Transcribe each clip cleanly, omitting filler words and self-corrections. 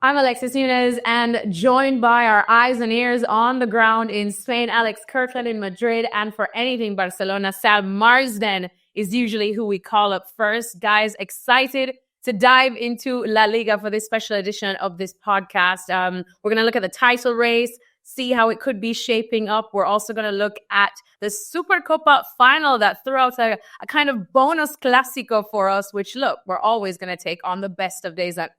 I'm Alexis Nunes and joined by our eyes and ears on the ground in Spain, Alex Kirkland in Madrid, and for anything Barcelona, Sam Marsden is usually who we call up first. Guys, excited to dive into LaLiga for this special edition of this podcast. We're going to look at the title race, see how it could be shaping up. We're also going to look at the Supercopa final that threw out a kind of bonus Clasico for us, which, look, we're always going to take on the best of days. And,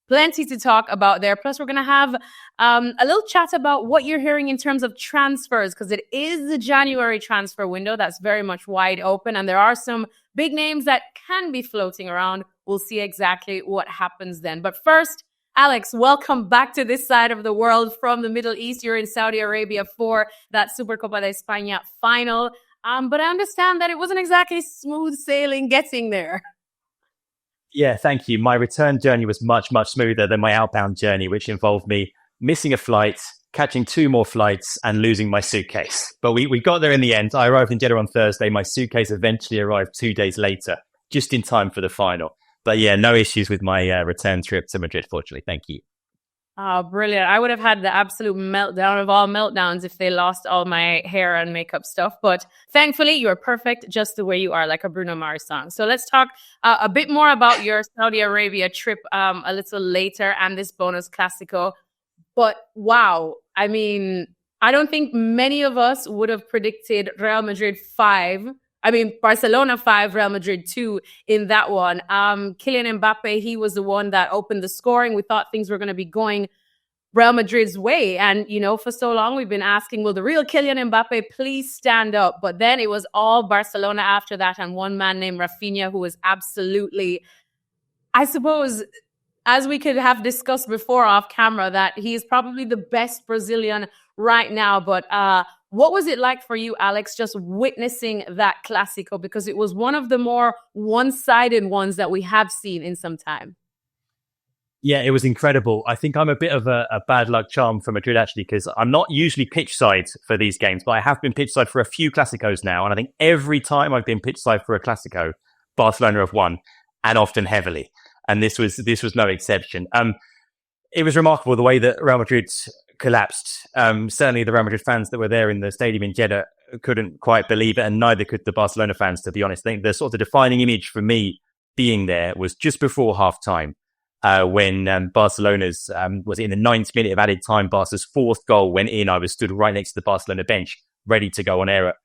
plenty to talk about there. Plus, we're going to have a little chat about what you're hearing in terms of transfers, because it is the January transfer window that's very much wide open. And there are some big names that can be floating around. We'll see exactly what happens then. But first, Alex, welcome back to this side of the world from the Middle East. You're in Saudi Arabia for that Supercopa de España final. But I understand that it wasn't exactly smooth sailing getting there. Yeah, thank you. My return journey was much, much smoother than my outbound journey, which involved me missing a flight, catching 2 more flights, and losing my suitcase. But we got there in the end. I arrived in Jeddah on Thursday. My suitcase eventually arrived 2 days later, just in time for the final. But yeah, no issues with my return trip to Madrid, fortunately. Thank you. Oh, brilliant. I would have had the absolute meltdown of all meltdowns if they lost all my hair and makeup stuff. But thankfully, you're perfect just the way you are, like a Bruno Mars song. So let's talk a bit more about your Saudi Arabia trip a little later and this bonus Clasico. But wow, I mean, I don't think many of us would have predicted Barcelona 5, Real Madrid 2 in that one. Kylian Mbappe, he was the one that opened the scoring. We thought things were going to be going Real Madrid's way. And, for so long we've been asking, will the real Kylian Mbappe please stand up? But then it was all Barcelona after that. And one man named Rafinha, who was absolutely, I suppose, as we could have discussed before off camera, that he is probably the best Brazilian right now. But what was it like for you, Alex, just witnessing that Clasico? Because it was one of the more one-sided ones that we have seen in some time. Yeah, it was incredible. I think I'm a bit of a bad luck charm for Madrid, actually, because I'm not usually pitch side for these games, but I have been pitch side for a few Clásicos now. And I think every time I've been pitch side for a Clasico, Barcelona have won, and often heavily. And this was no exception. It was remarkable the way that Real Madrid collapsed. Certainly the Real Madrid fans that were there in the stadium in Jeddah couldn't quite believe it, and neither could the Barcelona fans, to be honest. I think the sort of defining image for me being there was just before half-time, when Barcelona's was in the 9th minute of added time, Barca's 4th goal went in. I was stood right next to the Barcelona bench, ready to go on air at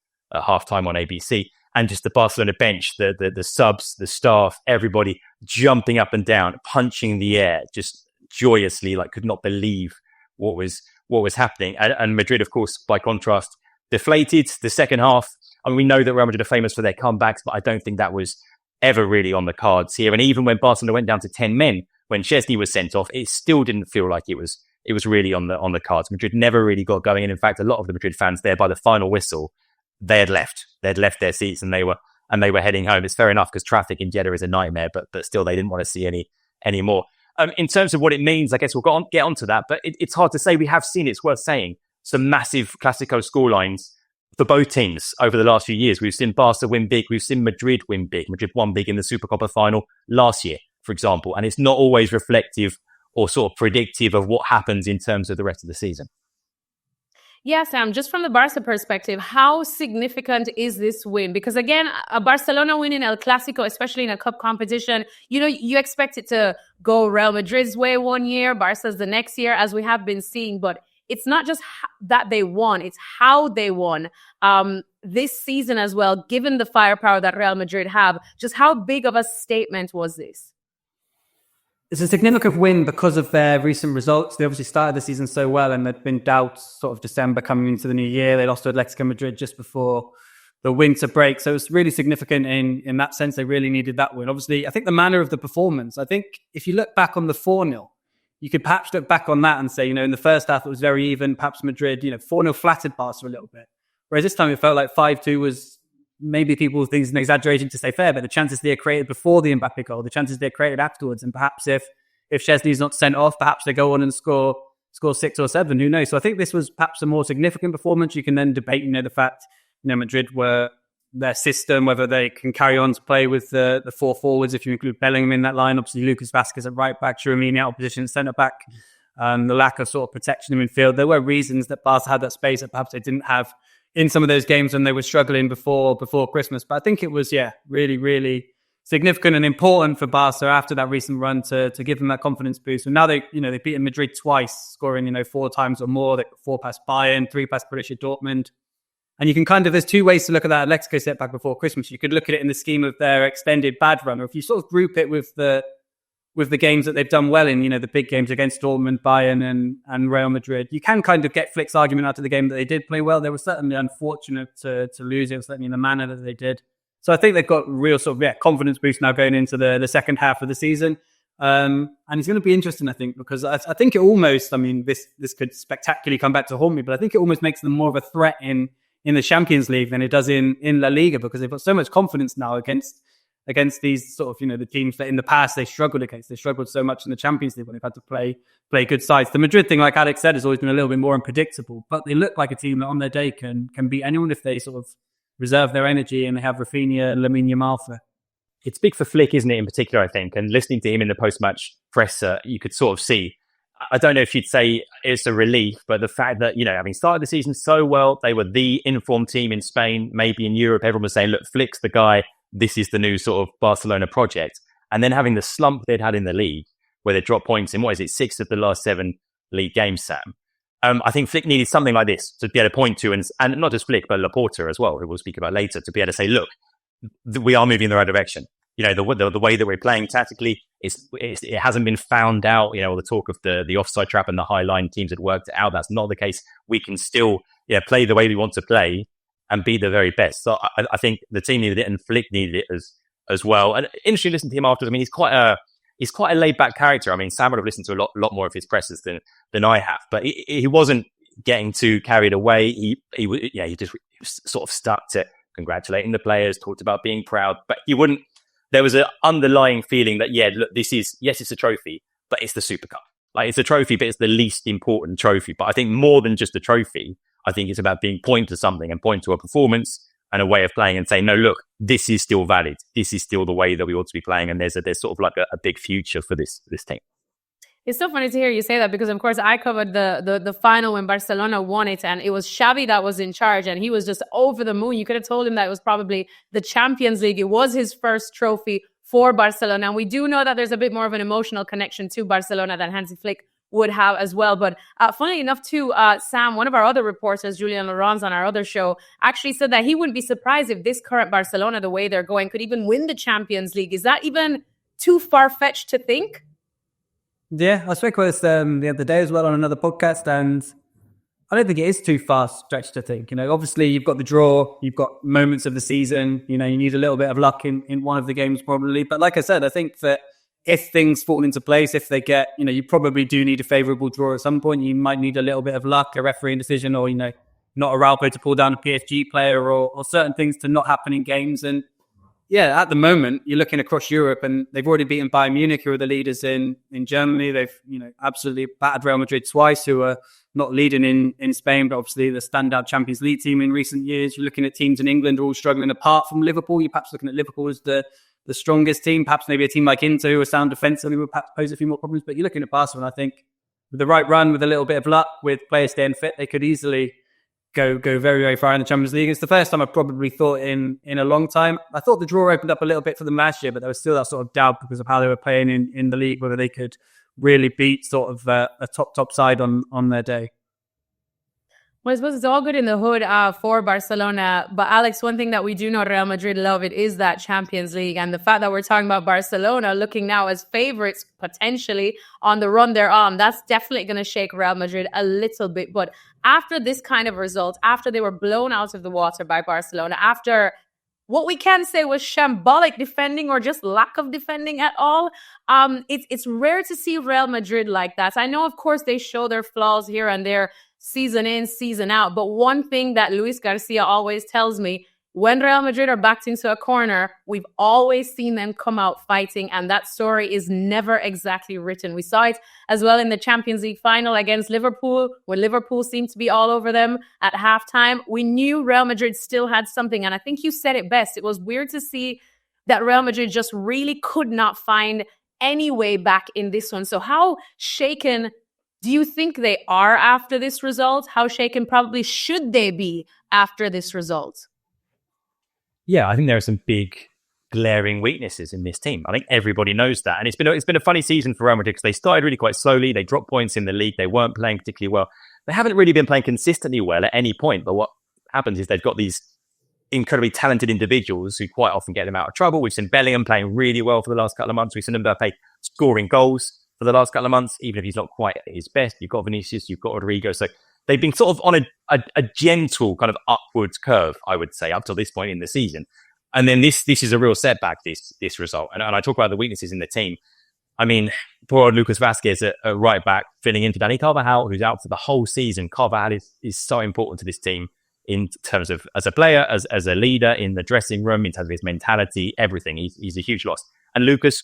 half-time on ABC. And just the Barcelona bench, the subs, the staff, everybody jumping up and down, punching the air, just joyously, like could not believe what was happening. And Madrid, of course, by contrast, deflated the second half. I mean, we know that Real Madrid are famous for their comebacks, but I don't think that was ever really on the cards here. And even when Barcelona went down to 10 men, when Szczesny was sent off, it still didn't feel like it was really on the cards. Madrid never really got going. And in fact, a lot of the Madrid fans there, by the final whistle, they had left their seats and they were heading home. It's fair enough because traffic in Jeddah is a nightmare, but still they didn't want to see any more. In terms of what it means, I guess we'll get onto that, but it's hard to say. We have seen, it's worth saying, some massive Clasico scorelines for both teams over the last few years. We've seen Barca win big. We've seen Madrid win big. Madrid won big in the Supercopa final last year, for example, and it's not always reflective or sort of predictive of what happens in terms of the rest of the season. Yeah, Sam, just from the Barca perspective, how significant is this win? Because again, a Barcelona win in El Clasico, especially in a cup competition, you expect it to go Real Madrid's way one year, Barca's the next year, as we have been seeing. But it's not just that they won, it's how they won this season as well, given the firepower that Real Madrid have. Just how big of a statement was this? It's a significant win because of their recent results. They obviously started the season so well, and there'd been doubts sort of December coming into the new year. They lost to Atletico Madrid just before the winter break. So it's really significant in that sense. They really needed that win. Obviously, I think the manner of the performance, I think if you look back on the 4-0, you could perhaps look back on that and say, in the first half, it was very even. Perhaps Madrid, 4-0 flattered Barca a little bit. Whereas this time it felt like 5-2 was maybe people think it's an exaggeration to say fair, but the chances they created before the Mbappe goal, the chances they created afterwards, and perhaps if Szczesny's not sent off, perhaps they go on and score 6 or 7, who knows? So I think this was perhaps a more significant performance. You can then debate, the fact, Madrid were their system, whether they can carry on to play with the four forwards, if you include Bellingham in that line. Obviously, Lucas Vazquez at right back, Tchouaméni out of position centre-back, the lack of sort of protection in midfield. There were reasons that Barca had that space that perhaps they didn't have in some of those games when they were struggling before Christmas. But I think it was, really, really significant and important for Barca after that recent run to give them that confidence boost. And now they've beaten Madrid twice, scoring, 4 times or more. They 4 past Bayern, 3 past Borussia Dortmund. And you can there's 2 ways to look at that Atletico setback before Christmas. You could look at it in the scheme of their extended bad run, or if you sort of group it with the games that they've done well in, the big games against Dortmund, Bayern and Real Madrid. You can kind of get Flick's argument out of the game that they did play well. They were certainly unfortunate to lose it, certainly in the manner that they did. So I think they've got real sort of confidence boost now going into the second half of the season. And it's going to be interesting, I think, because I think it almost, this could spectacularly come back to haunt me, but I think it almost makes them more of a threat in the Champions League than it does in LaLiga, because they've got so much confidence now against these sort of, the teams that in the past they struggled against. They struggled so much in the Champions League when they've had to play good sides. The Madrid thing, like Alex said, has always been a little bit more unpredictable, but they look like a team that on their day can beat anyone if they sort of reserve their energy and they have Rafinha and Lamine Yamal for. It's big for Flick, isn't it, in particular, I think. And listening to him in the post-match presser, you could sort of see, I don't know if you'd say it's a relief, but the fact that, having started the season so well, they were the informed team in Spain, maybe in Europe, everyone was saying, look, Flick's the guy, this is the new sort of Barcelona project. And then having the slump they'd had in the league, where they dropped points in, 6 of the last 7 league games, Sam. I think Flick needed something like this to be able to point to, and not just Flick, but Laporta as well, who we'll speak about later, to be able to say, look, we are moving in the right direction. The way that we're playing tactically, it hasn't been found out. All the talk of the offside trap and the high line teams had worked it out. That's not the case. We can still play the way we want to play and be the very best. So I think the team needed it and Flick needed it as well. And interesting to listen to him afterwards. He's quite a laid back character. Sam would have listened to a lot more of his pressers than I have, but he wasn't getting too carried away. He just sort of stuck to congratulating the players, talked about being proud, but he wouldn't. There was an underlying feeling that, look, it's a trophy, but it's the Super Cup. Like, it's a trophy, but it's the least important trophy. But I think more than just a trophy, I think it's about being point to something and point to a performance and a way of playing and saying, no, look, this is still valid. This is still the way that we ought to be playing. And there's sort of like a big future for this team. It's so funny to hear you say that because, of course, I covered the final when Barcelona won it, and it was Xavi that was in charge, and he was just over the moon. You could have told him that it was probably the Champions League. It was his first trophy for Barcelona, and we do know that there's a bit more of an emotional connection to Barcelona than Hansi Flick would have as well. But funnily enough, too, Sam, one of our other reporters, Julian Laurens, on our other show, actually said that he wouldn't be surprised if this current Barcelona, the way they're going, could even win the Champions League. Is that even too far-fetched to think? Yeah, I spoke about this the other day as well on another podcast, and I don't think it is too far-stretched to think. Obviously you've got the draw, you've got moments of the season, you need a little bit of luck in one of the games probably. But like I said, I think that if things fall into place, if they get, you probably do need a favourable draw at some point. You might need a little bit of luck, a refereeing decision, or, not a Ralpo to pull down a PSG player, or certain things to not happen in games. And yeah, at the moment, you're looking across Europe and they've already beaten Bayern Munich, who are the leaders in Germany. They've, absolutely battered Real Madrid twice, who are not leading in Spain, but obviously the standout Champions League team in recent years. You're looking at teams in England who are all struggling apart from Liverpool. You're perhaps looking at Liverpool as the strongest team, perhaps maybe a team like Inter, who are sound defensively, will perhaps pose a few more problems. But you're looking at Barcelona, I think, with the right run, with a little bit of luck, with players staying fit, they could easily go very, very far in the Champions League. It's the first time I've probably thought in a long time. I thought the draw opened up a little bit for them last year, but there was still that sort of doubt because of how they were playing in the league, whether they could really beat sort of a top side on their day. Well, I suppose it's all good in the hood for Barcelona. But Alex, one thing that we do know Real Madrid love, it is that Champions League. And the fact that we're talking about Barcelona looking now as favourites potentially on the run they're on, that's definitely going to shake Real Madrid a little bit. But after this kind of result, after they were blown out of the water by Barcelona, after what we can say was shambolic defending or just lack of defending at all, it's rare to see Real Madrid like that. I know, of course, they show their flaws here and there, season in, season out. But one thing that Luis Garcia always tells me, when Real Madrid are backed into a corner, we've always seen them come out fighting, and that story is never exactly written. We saw it as well in the Champions League final against Liverpool, when Liverpool seemed to be all over them at halftime. We knew Real Madrid still had something, and I think you said it best. It was weird to see that Real Madrid just really could not find any way back in this one. So how shaken do you think they are after this result? How shaken probably should they be after this result? Yeah, I think there are some big glaring weaknesses in this team. I think everybody knows that. And it's been a funny season for Real Madrid because they started really quite slowly. They dropped points in the league. They weren't playing particularly well. They haven't really been playing consistently well at any point. But what happens is they've got these incredibly talented individuals who quite often get them out of trouble. We've seen Bellingham playing really well for the last couple of months. We've seen Mbappe scoring goals for the last couple of months, even if he's not quite at his best. You've got Vinicius, you've got Rodrigo. So they've been sort of on a gentle kind of upwards curve, I would say, up to this point in the season. And then this is a real setback, this result. And I talk about the weaknesses in the team. I mean, poor old Lucas Vazquez at right back, filling in for Dani Carvajal, who's out for the whole season. Carvajal is so important to this team in terms of as a player, as a leader in the dressing room, in terms of his mentality, everything. He's a huge loss. And Lucas,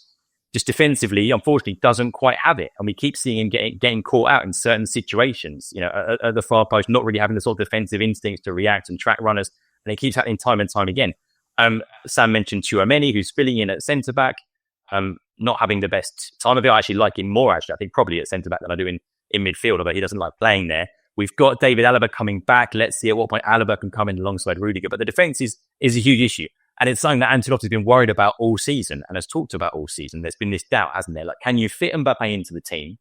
just defensively, unfortunately, doesn't quite have it. And we keep seeing him getting caught out in certain situations, at the far post, not really having the sort of defensive instincts to react and track runners. And it keeps happening time and time again. Sam mentioned Tchouaméni, who's filling in at centre-back, not having the best time of it. I actually like him more, I think, probably at centre-back than I do in midfield, although he doesn't like playing there. We've got David Alaba coming back. Let's see at what point Alaba can come in alongside Rudiger. But the defence is a huge issue. And it's something that Ancelotti's been worried about all season and has talked about all season. There's been this doubt, hasn't there? Like, can you fit Mbappe into the team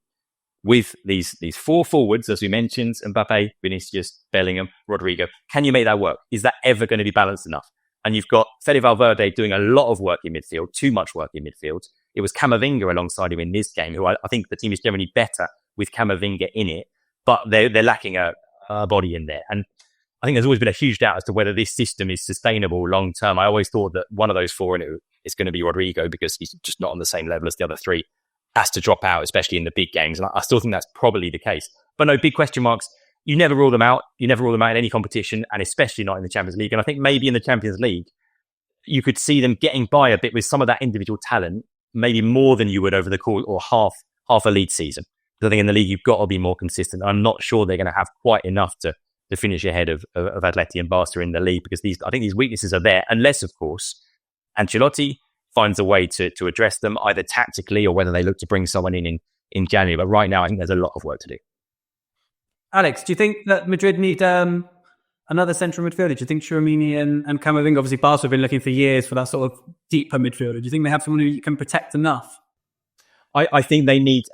with these four forwards, as we mentioned, Mbappe, Vinicius, Bellingham, Rodrigo? Can you make that work? Is that ever going to be balanced enough? And you've got Fede Valverde doing a lot of work in midfield, too much work in midfield. It was Camavinga alongside him in this game, who I think the team is generally better with Camavinga in it, but they're lacking a body in there. And I think there's always been a huge doubt as to whether this system is sustainable long term. I always thought that one of those four in it is going to be Rodrigo because he's just not on the same level as the other three, has to drop out, especially in the big games. And I still think that's probably the case. But no, big question marks. You never rule them out. You never rule them out in any competition, and especially not in the Champions League. And I think maybe in the Champions League, you could see them getting by a bit with some of that individual talent, maybe more than you would over the course or half a league season. Because I think in the league, you've got to be more consistent. I'm not sure they're going to have quite enough to finish ahead of Atleti and Barca in the league, because I think these weaknesses are there, unless, of course, Ancelotti finds a way to address them, either tactically or whether they look to bring someone in January. But right now, I think there's a lot of work to do. Alex, do you think that Madrid need another central midfielder? Do you think Tchouaméni and Camavinga, obviously Barca have been looking for years for that sort of deeper midfielder. Do you think they have someone who can protect enough? I think they need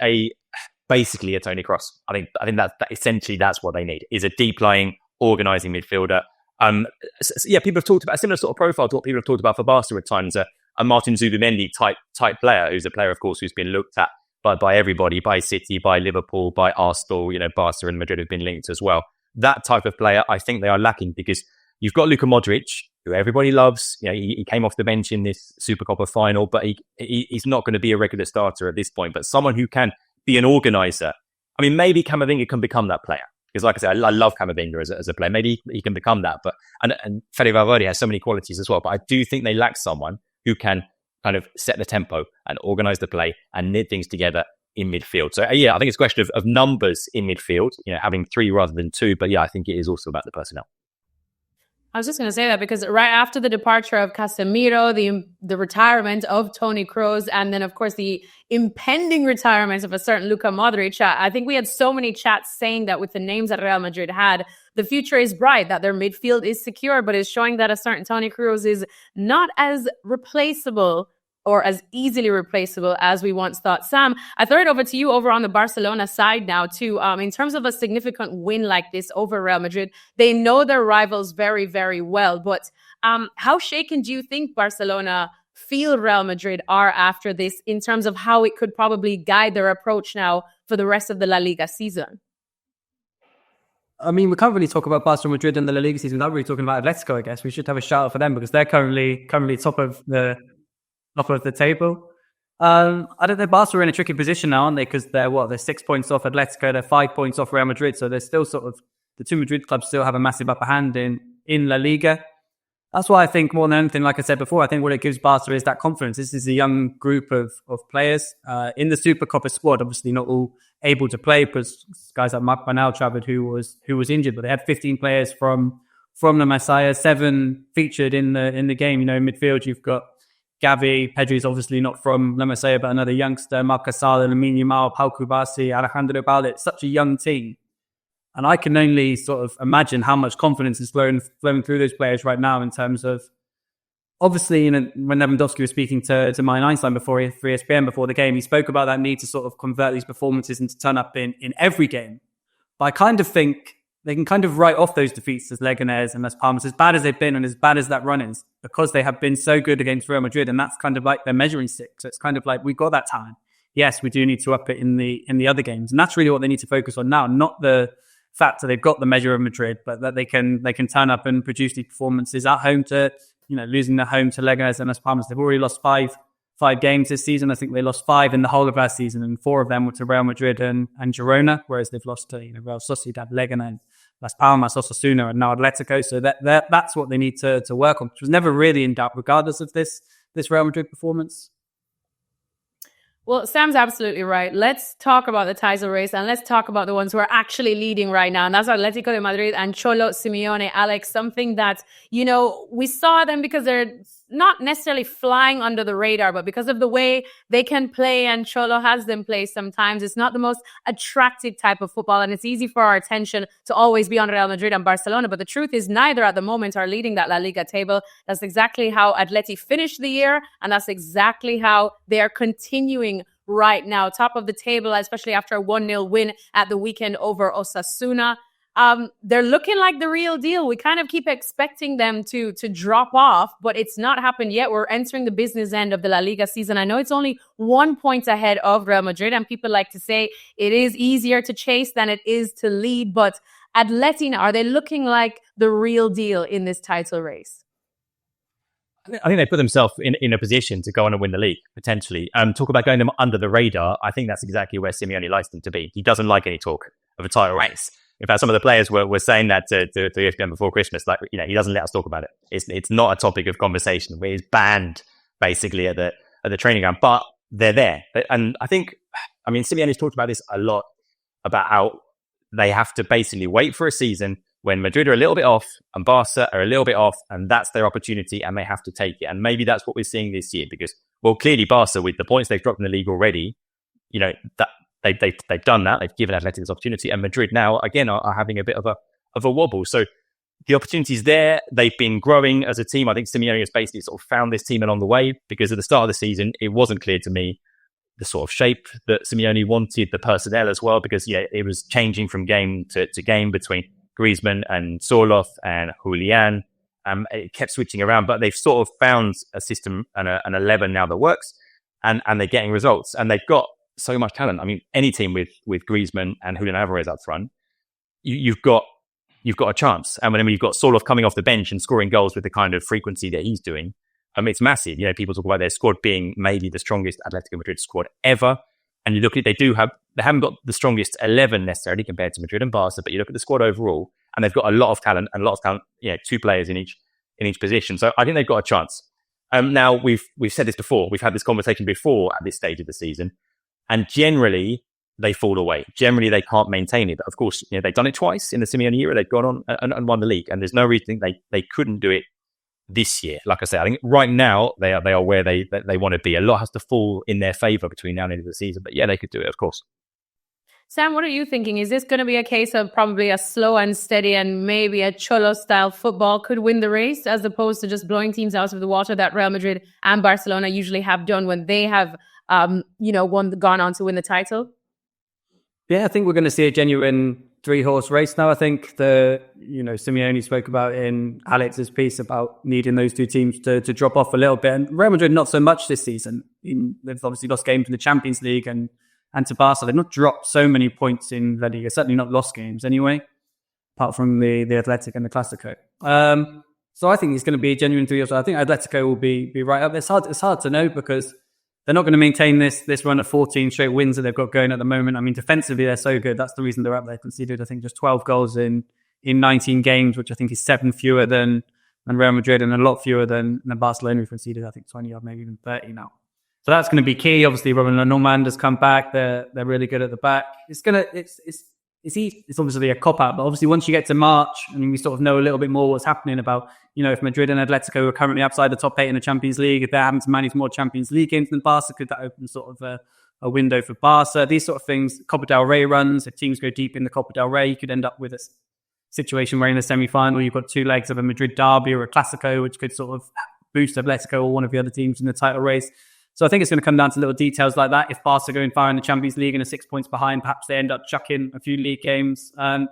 basically a Toni Kroos. I think that essentially that's what they need, is a deep lying, organising midfielder. People have talked about a similar sort of profile to what people have talked about for Barca at times. A Martin Zubimendi type player, who's a player, of course, who's been looked at by everybody, by City, by Liverpool, by Arsenal. Barca and Madrid have been linked as well. That type of player, I think they are lacking, because you've got Luka Modric, who everybody loves. He came off the bench in this Supercopa final, but he's not going to be a regular starter at this point. But someone who can be an organizer. I mean, maybe Camavinga can become that player, because, like I said, I love Camavinga as a player. Maybe he can become that. But and Fede Valverde has so many qualities as well. But I do think they lack someone who can kind of set the tempo and organize the play and knit things together in midfield. So, I think it's a question of numbers in midfield, having three rather than two. But I think it is also about the personnel. I was just going to say that because right after the departure of Casemiro, the retirement of Toni Kroos, and then, of course, the impending retirement of a certain Luka Modric, I think we had so many chats saying that with the names that Real Madrid had, the future is bright, that their midfield is secure, but is showing that a certain Toni Kroos is not as replaceable or as easily replaceable as we once thought. Sam, I throw it over to you over on the Barcelona side now too. In terms of a significant win like this over Real Madrid, they know their rivals very, very well. But how shaken do you think Barcelona feel Real Madrid are after this, in terms of how it could probably guide their approach now for the rest of the La Liga season? I mean, we can't really talk about Barca Madrid in the La Liga season without really talking about Atletico, I guess. We should have a shout out for them because they're currently top of the table. I don't know. Barca are in a tricky position now, aren't they? Because they're 6 points off Atletico, they're 5 points off Real Madrid. So they're still the two Madrid clubs still have a massive upper hand in La Liga. That's why I think more than anything, like I said before, I think what it gives Barca is that confidence. This is a young group of players in the Supercopa squad. Obviously, not all able to play because guys like Marc Banal traveled who was injured, but they had 15 players from the Masia, 7 featured in the game. You know, in midfield you've got Gavi, Pedri's obviously not from La Masia, but another youngster, Marc Gasol, Lamine Yamal, Pau Kubasi, Alejandro Balde. It's such a young team. And I can only sort of imagine how much confidence is flowing through those players right now in terms of, obviously, you know, when Lewandowski was speaking to Mine Einstein for ESPN before the game, he spoke about that need to sort of convert these performances and to turn up in every game. But I kind of think they can kind of write off those defeats as Leganés and Las Palmas, as bad as they've been and as bad as that run is, because they have been so good against Real Madrid, and that's kind of like their measuring stick. So it's kind of like, we've got that talent. Yes, we do need to up it in the other games. And that's really what they need to focus on now, not the fact that they've got the measure of Madrid, but that they can turn up and produce these performances at home to, you know, losing at home to Leganés and Las Palmas. They've already lost five games this season. I think they lost 5 in the whole of last season, and 4 of them were to Real Madrid and Girona, whereas they've lost to, you know, Real Sociedad, Leganés, Las Palmas, Osasuna, and now Atletico. So that's what they need to work on, which was never really in doubt, regardless of this Real Madrid performance. Well, Sam's absolutely right. Let's talk about the title race, and let's talk about the ones who are actually leading right now. And that's Atletico de Madrid and Cholo Simeone. Alex, something that, you know, we saw them because they're not necessarily flying under the radar, but because of the way they can play, and Cholo has them play sometimes. It's not the most attractive type of football, and it's easy for our attention to always be on Real Madrid and Barcelona. But the truth is, neither at the moment are leading that La Liga table. That's exactly how Atleti finished the year, and that's exactly how they are continuing right now, top of the table, especially after a 1-0 win at the weekend over Osasuna. They're looking like the real deal. We kind of keep expecting them to drop off, but it's not happened yet. We're entering the business end of the La Liga season. I know it's only 1 point ahead of Real Madrid, and people like to say it is easier to chase than it is to lead. But Atleti, are they looking like the real deal in this title race? I think they put themselves in a position to go on and win the league, potentially. Talk about going them under the radar. I think that's exactly where Simeone likes them to be. He doesn't like any talk of a title race. In fact, some of the players were saying that to ESPN before Christmas, like, you know, he doesn't let us talk about it. It's not a topic of conversation. He's banned basically at the training ground, but they're there. And I think, I mean, Simeone's talked about this a lot, about how they have to basically wait for a season when Madrid are a little bit off and Barca are a little bit off, and that's their opportunity and they have to take it. And maybe that's what we're seeing this year, because, well, clearly Barca, with the points they've dropped in the league already, you know, that they've done that. They've given Atleti this opportunity, and Madrid now, again, are having a bit of a wobble. So the opportunity's there. They've been growing as a team. I think Simeone has basically sort of found this team along the way, because at the start of the season, it wasn't clear to me the sort of shape that Simeone wanted, the personnel as well, because, yeah, it was changing from game to game between Griezmann and Sorloth and Julian. It kept switching around, but they've sort of found a system and an 11 now that works, and they're getting results. And they've got so much talent. I mean, any team with Griezmann and Julian Alvarez up front, you've got a chance. And when you've got Sorloth coming off the bench and scoring goals with the kind of frequency that he's doing, it's massive. You know, people talk about their squad being maybe the strongest Atletico Madrid squad ever. And you look at it, they haven't got the strongest 11 necessarily compared to Madrid and Barca, but you look at the squad overall, and they've got a lot of talent, you know, 2 players in each position. So I think they've got a chance. Now we've said this before, we've had this conversation before at this stage of the season, and generally they fall away. Generally they can't maintain it. But of course, you know, they've done it twice in the Simeone era. They've gone on and won the league, and there's no reason they couldn't do it this year. Like I said, I think right now they are where they want to be. A lot has to fall in their favour between now and the end of the season, but yeah, they could do it, of course. Sam, what are you thinking? Is this going to be a case of probably a slow and steady, and maybe a Cholo-style football could win the race, as opposed to just blowing teams out of the water that Real Madrid and Barcelona usually have done when they have, gone on to win the title? Yeah, I think we're going to see a genuine 3-horse race now. I think Simeone spoke about in Alex's piece about needing those 2 teams to drop off a little bit. And Real Madrid, not so much this season. They've obviously lost games in the Champions League and to Barca. They've not dropped so many points in La Liga, certainly not lost games anyway, apart from the Athletic and the Clasico. So I think it's going to be a genuine 3-horse. I think Atletico will be right up. It's hard to know, because they're not going to maintain this run of 14 straight wins that they've got going at the moment. I mean, defensively, they're so good. That's the reason they're up there. Conceded, I think, just 12 goals in 19 games, which I think is 7 fewer than Real Madrid, and a lot fewer than Barcelona, who conceded, I think, 20 or maybe even 30 now. So that's going to be key. Obviously, Robin Normand has come back. They're really good at the back. It's obviously a cop-out, but obviously once you get to March and we sort of know a little bit more what's happening about, if Madrid and Atletico are currently outside the top 8 in the Champions League, if they're having to manage more Champions League games than Barca, could that open sort of a window for Barca? These sort of things, Copa del Rey runs, if teams go deep in the Copa del Rey, you could end up with a situation where in the semi-final you've got 2 legs of a Madrid derby or a Clasico, which could sort of boost Atletico or one of the other teams in the title race. So I think it's going to come down to little details like that. If Barca go in far in the Champions League and are 6 points behind, perhaps they end up chucking a few league games. At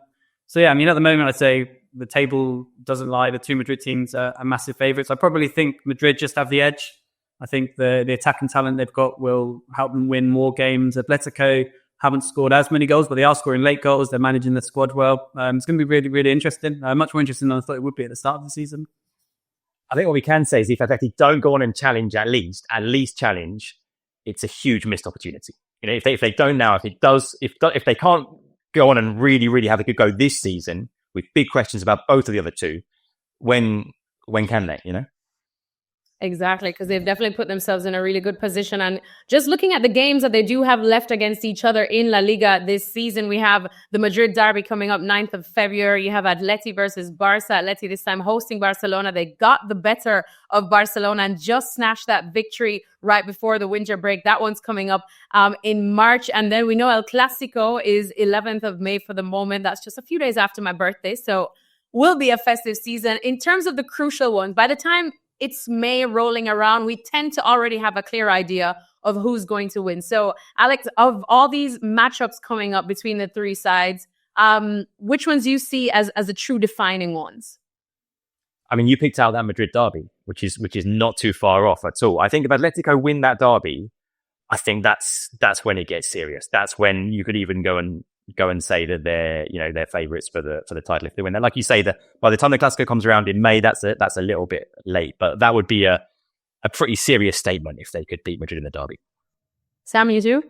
the moment, I'd say the table doesn't lie. The 2 Madrid teams are massive favourites. I probably think Madrid just have the edge. I think the attacking talent they've got will help them win more games. Atletico haven't scored as many goals, but they are scoring late goals. They're managing the squad well. It's going to be really, really interesting. Much more interesting than I thought it would be at the start of the season. I think what we can say is if Atleti don't go on and challenge at least challenge, it's a huge missed opportunity. If they don't now, if they can't go on and really, really have a good go this season with big questions about both of the other 2, when can they, Exactly, because they've definitely put themselves in a really good position. And just looking at the games that they do have left against each other in La Liga this season, we have the Madrid derby coming up 9th of February. You have Atleti versus Barca. Atleti this time hosting Barcelona. They got the better of Barcelona and just snatched that victory right before the winter break. That one's coming up in March. And then we know El Clasico is 11th of May for the moment. That's just a few days after my birthday. So will be a festive season. In terms of the crucial ones, by the time it's May rolling around, we tend to already have a clear idea of who's going to win. So, Alex, of all these matchups coming up between the 3 sides, which ones do you see as the true defining ones? I mean, you picked out that Madrid derby, which is not too far off at all. I think if Atletico win that derby, I think that's when it gets serious. That's when you could even go and say that they're favourites for the title if they win. Like you say, that by the time the Clasico comes around in May, that's a little bit late, but that would be a pretty serious statement if they could beat Madrid in the derby. Sam, you too?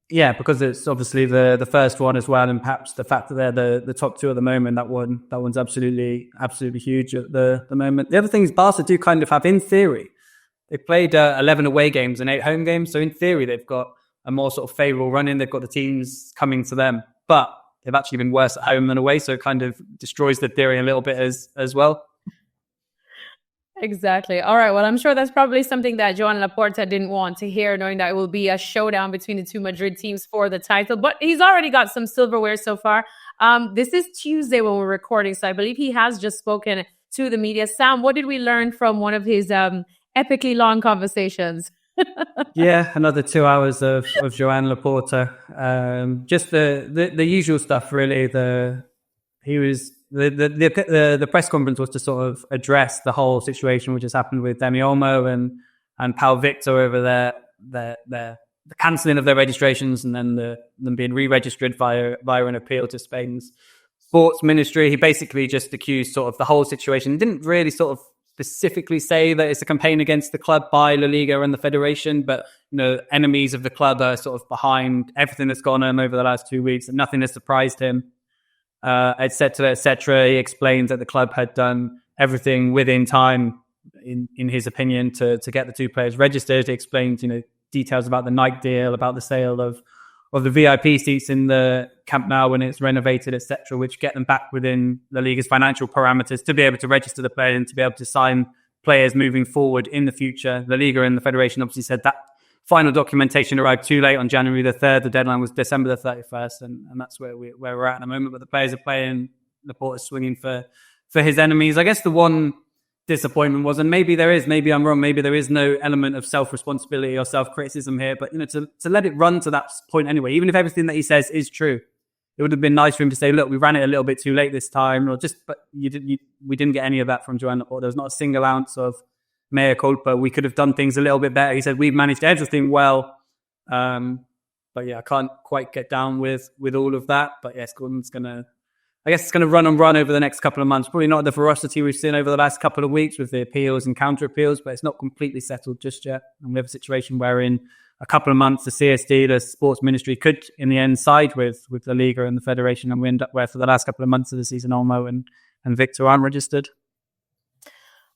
Yeah, because it's obviously the first one as well, and perhaps the fact that they're the top 2 at the moment, that one's absolutely huge at the moment. The other thing is Barca do kind of have, in theory, they've played 11 away games and 8 home games, so in theory they've got a more sort of favourable run in. They've got the teams coming to them, but they've actually been worse at home than away, so it kind of destroys the theory a little bit as well. Exactly. All right. Well, I'm sure that's probably something that Joan Laporta didn't want to hear, knowing that it will be a showdown between the 2 Madrid teams for the title. But he's already got some silverware so far. This is Tuesday when we're recording, so I believe he has just spoken to the media. Sam, what did we learn from one of his epically long conversations? Yeah, another 2 hours of Joan Laporta. Just the usual stuff, really. The press conference was to sort of address the whole situation which has happened with Dani Olmo and Pau Victor over the cancelling of their registrations and then them being re-registered via an appeal to Spain's sports ministry. He basically just accused sort of the whole situation. He didn't really sort of specifically say that it's a campaign against the club by LaLiga and the federation, but enemies of the club are sort of behind everything that's gone on over the last 2 weeks, and nothing has surprised him, etc., etc. He explained that the club had done everything within time, in his opinion, to get the 2 players registered. He explained, details about the Nike deal, about the sale of the VIP seats in the Camp Nou when it's renovated, etc., which get them back within La Liga's financial parameters to be able to register the players and to be able to sign players moving forward in the future. La Liga and the Federation obviously said that final documentation arrived too late on January the 3rd. The deadline was December the 31st, and that's where we're at the moment. But the players are playing, Laporta's swinging for his enemies. I guess the one disappointment was, and maybe I'm wrong, maybe there is no element of self-responsibility or self-criticism here, but to let it run to that point anyway, even if everything that he says is true, it would have been nice for him to say, look, we ran it a little bit too late this time, but we didn't get any of that from Joan Laporta. There was not a single ounce of mea culpa. We could have done things a little bit better. He said we've managed everything well, but yeah, I can't quite get down with all of that. But yes, Gordon's I guess it's going to run over the next couple of months. Probably not the ferocity we've seen over the last couple of weeks with the appeals and counter appeals, but it's not completely settled just yet. And we have a situation where in a couple of months, the CSD, the sports ministry, could in the end side with La Liga and the Federation, and we end up where for the last couple of months of the season, Olmo and Victor aren't registered.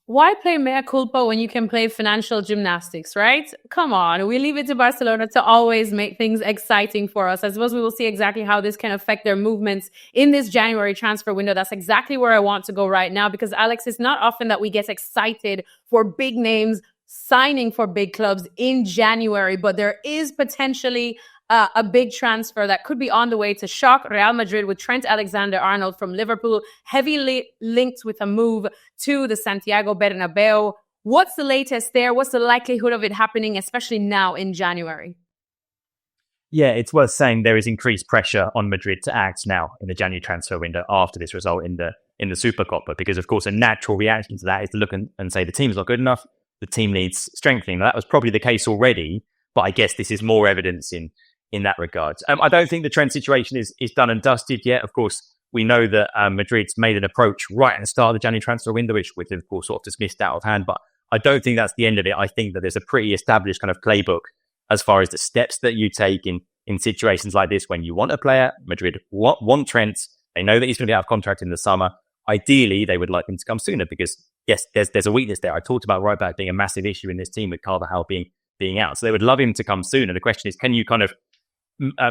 Why play mea culpa when you can play financial gymnastics, right? Come on. We leave it to Barcelona to always make things exciting for us. I suppose we will see exactly how this can affect their movements in this January transfer window. That's exactly where I want to go right now, because Alex, it's not often that we get excited for big names signing for big clubs in January, but there is potentially a big transfer that could be on the way to shock Real Madrid with Trent Alexander-Arnold from Liverpool, heavily linked with a move to the Santiago Bernabeu. What's the latest there? What's the likelihood of it happening, especially now in January? Yeah, it's worth saying there is increased pressure on Madrid to act now in the January transfer window after this result in the Supercopa, because of course a natural reaction to that is to look and say the team's not good enough, the team needs strengthening. Now, that was probably the case already, but I guess this is more evidence in that regard. I don't think the Trent situation is done and dusted yet. Of course, we know that Madrid's made an approach right at the start of the January transfer window, which of course sort of dismissed out of hand, but I don't think that's the end of it. I think that there's a pretty established kind of playbook as far as the steps that you take in situations like this. When you want a player, Madrid want Trent. They know that he's going to be out of contract in the summer. Ideally, they would like him to come sooner because, yes, there's a weakness there. I talked about right back being a massive issue in this team with Carvajal being out. So they would love him to come sooner. The question is, can you kind of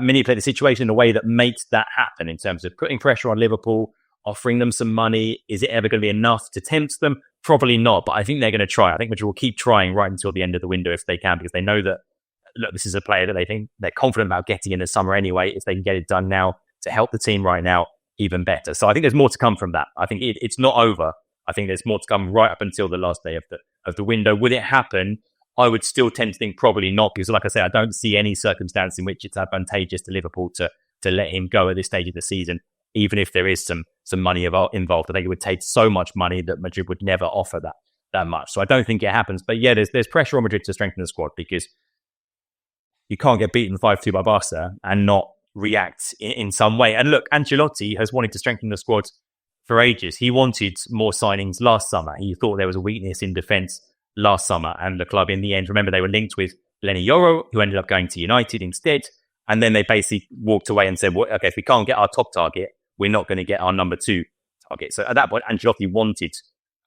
manipulate the situation in a way that makes that happen in terms of putting pressure on Liverpool, offering them some money? Is it ever going to be enough to tempt them? Probably not, but I think they're going to try. I think Madrid will keep trying right until the end of the window if they can, because they know that, look, this is a player that they think they're confident about getting in the summer anyway. If they can get it done now to help the team right now, even better. So I think there's more to come from that. I think it's not over. I think there's more to come right up until the last day of the window. Would it happen? I would still tend to think probably not, because like I say, I don't see any circumstance in which it's advantageous to Liverpool to let him go at this stage of the season, even if there is some money involved. I think it would take so much money that Madrid would never offer that much. So I don't think it happens. But yeah, there's pressure on Madrid to strengthen the squad, because you can't get beaten 5-2 by Barca and not react in some way. And look, Ancelotti has wanted to strengthen the squad for ages. He wanted more signings last summer. He thought there was a weakness in defence last summer, and the club in the end, remember, they were linked with Lenny Yoro, who ended up going to United instead, and then they basically walked away and said, well, okay, if we can't get our top target, we're not going to get our number 2 target. So at that point, Ancelotti wanted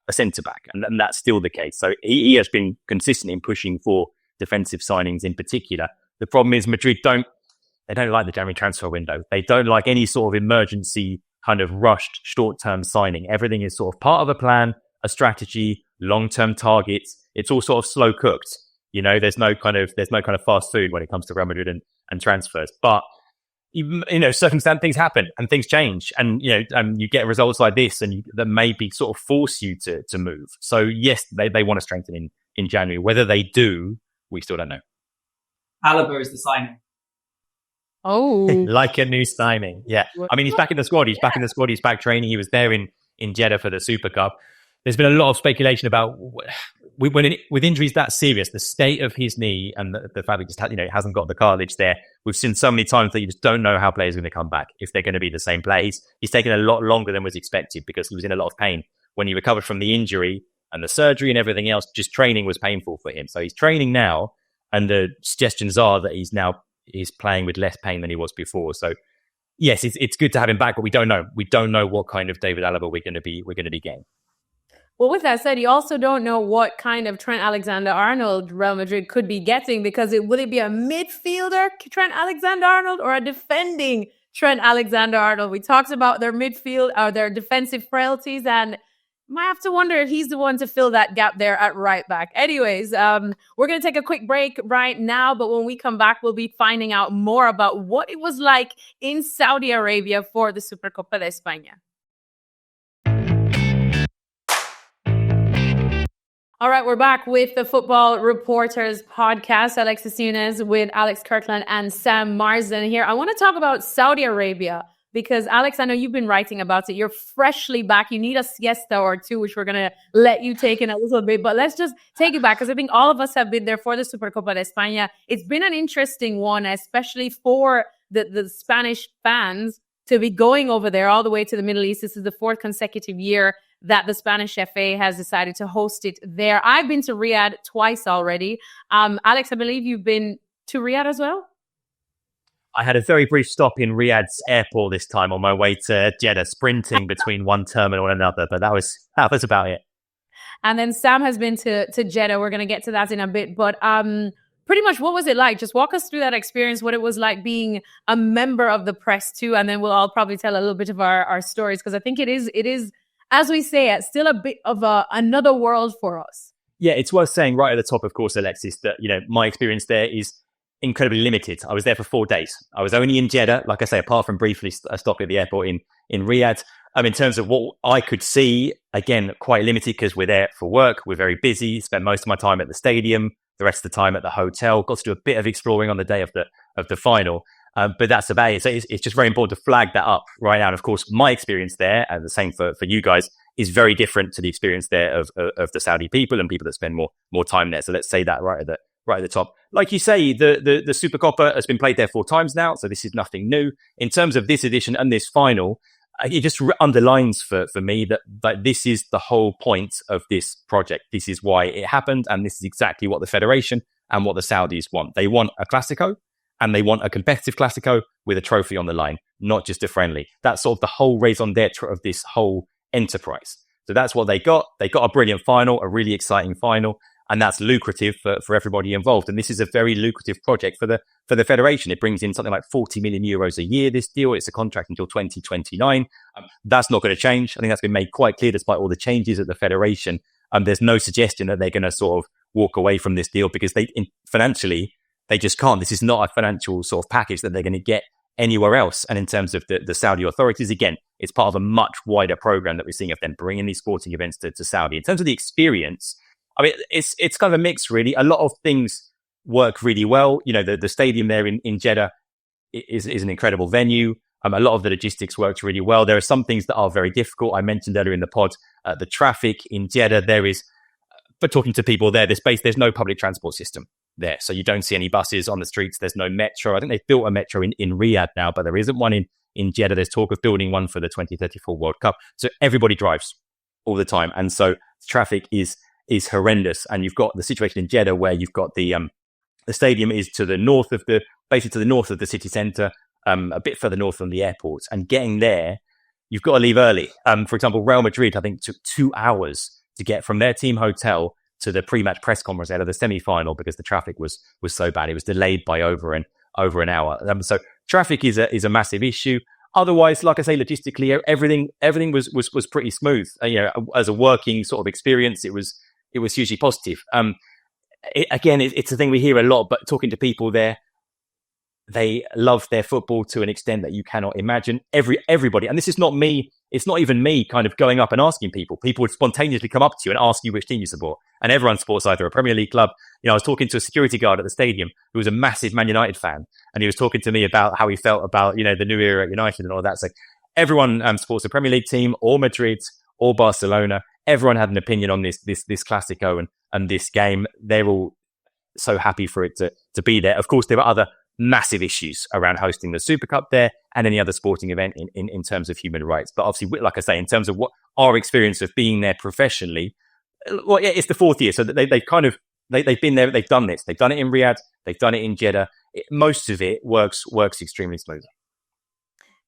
a centre-back, and that's still the case. So he has been consistent in pushing for defensive signings in particular. The problem is Madrid don't like the January transfer window. They don't like any sort of emergency kind of rushed short-term signing. Everything is sort of part of a plan, a strategy, long-term targets. It's all sort of slow cooked. You know, there's no kind of fast food when it comes to Real Madrid and transfers. But you know, circumstance things happen and things change, and you know, you get results like this, and that maybe sort of force you to move. So yes, they want to strengthen in January. Whether they do, we still don't know. Alaba is the signing. Oh, like a new signing. Yeah. I mean, he's back in the squad. He's back in the squad. He's back training. He was there in Jeddah for the Super Cup. There's been a lot of speculation about with injuries that serious, the state of his knee and the fact that he hasn't got the cartilage there. We've seen so many times that you just don't know how players are going to come back, if they're going to be the same player. He's taken a lot longer than was expected because he was in a lot of pain. When he recovered from the injury and the surgery and everything else, just training was painful for him. So he's training now, and the suggestions are that he's playing with less pain than he was before. So yes, it's good to have him back, but we don't know. We don't know what kind of David Alaba we're going to be getting. Well, with that said, you also don't know what kind of Trent Alexander-Arnold Real Madrid could be getting, because would it be a midfielder Trent Alexander-Arnold or a defending Trent Alexander-Arnold? We talked about their midfield or their defensive frailties, and might have to wonder if he's the one to fill that gap there at right back. Anyways, we're going to take a quick break right now, but when we come back, we'll be finding out more about what it was like in Saudi Arabia for the Supercopa de España. All right, we're back with the Football Reporters podcast. Alexis Nunes with Alex Kirkland and Sam Marsden here. I want to talk about Saudi Arabia because, Alex, I know you've been writing about it. You're freshly back. You need a siesta or two, which we're going to let you take in a little bit. But let's just take it back, because I think all of us have been there for the Supercopa de España. It's been an interesting one, especially for the Spanish fans to be going over there all the way to the Middle East. This is the 4th consecutive year that the Spanish FA has decided to host it there. I've been to Riyadh twice already. Alex, I believe you've been to Riyadh as well? I had a very brief stop in Riyadh's airport this time on my way to Jeddah, sprinting between one terminal and another, but that was about it. And then Sam has been to Jeddah. We're going to get to that in a bit. But pretty much, what was it like? Just walk us through that experience, what it was like being a member of the press too. And then we'll all probably tell a little bit of our stories, because I think it is, as we say, it's still a bit of another world for us. Yeah, it's worth saying right at the top, of course, Alexis, that, my experience there is incredibly limited. I was there for 4 days. I was only in Jeddah, like I say, apart from briefly stopping at the airport in Riyadh. In terms of what I could see, again, quite limited because we're there for work. We're very busy. Spent most of my time at the stadium, the rest of the time at the hotel. Got to do a bit of exploring on the day of the final. But that's about it. So it's just very important to flag that up right now. And of course, my experience there, and the same for you guys, is very different to the experience there of the Saudi people and people that spend more time there. So let's say that right at the top. Like you say, the Supercopa has been played there 4 times now, so this is nothing new. In terms of this edition and this final, it just underlines for me that this is the whole point of this project. This is why it happened, and this is exactly what the Federation and what the Saudis want. They want a Clasico, and they want a competitive Clasico with a trophy on the line, not just a friendly. That's sort of the whole raison d'etre of this whole enterprise. So that's what they got. They got a brilliant final, a really exciting final, and that's lucrative for everybody involved. And this is a very lucrative project for the Federation. It brings in something like 40 million euros a year, this deal. It's a contract until 2029. That's not going to change. I think that's been made quite clear despite all the changes at the Federation. There's no suggestion that they're going to sort of walk away from this deal because financially, they just can't. This is not a financial sort of package that they're going to get anywhere else. And in terms of the Saudi authorities, again, it's part of a much wider program that we're seeing of them bringing these sporting events to Saudi. In terms of the experience, I mean, it's kind of a mix, really. A lot of things work really well. The stadium there in Jeddah is an incredible venue. A lot of the logistics works really well. There are some things that are very difficult. I mentioned earlier in the pod, the traffic in Jeddah. But talking to people there, there's no public transport system there. So you don't see any buses on the streets. There's no metro. I think they've built a metro in Riyadh now, but there isn't one in Jeddah. There's talk of building one for the 2034 World Cup. So everybody drives all the time. And so traffic is horrendous. And you've got the situation in Jeddah where you've got the stadium is to the north of the city centre, a bit further north from the airport. And getting there, you've got to leave early. For example, Real Madrid, I think, took 2 hours to get from their team hotel to the pre-match press conference out of the semi-final because the traffic was so bad. It was delayed by over an hour. So traffic is a massive issue. Otherwise, like I say, logistically, everything was pretty smooth. As a working sort of experience, it was hugely positive. It's a thing we hear a lot, but talking to people there, they love their football to an extent that you cannot imagine. Everybody, and this is not me. It's not even me kind of going up and asking people. People would spontaneously come up to you and ask you which team you support. And everyone supports either a Premier League club. I was talking to a security guard at the stadium who was a massive Man United fan. And he was talking to me about how he felt about, the new era at United and all that. So everyone supports a Premier League team or Madrid or Barcelona. Everyone had an opinion on this Clasico and this game. They're all so happy for it to be there. Of course, there are other massive issues around hosting the Super Cup there and any other sporting event in terms of human rights. But obviously, like I say, in terms of what our experience of being there professionally, well, yeah, it's the 4th year. So they've been there, they've done this. They've done it in Riyadh, they've done it in Jeddah. Most of it works extremely smoothly.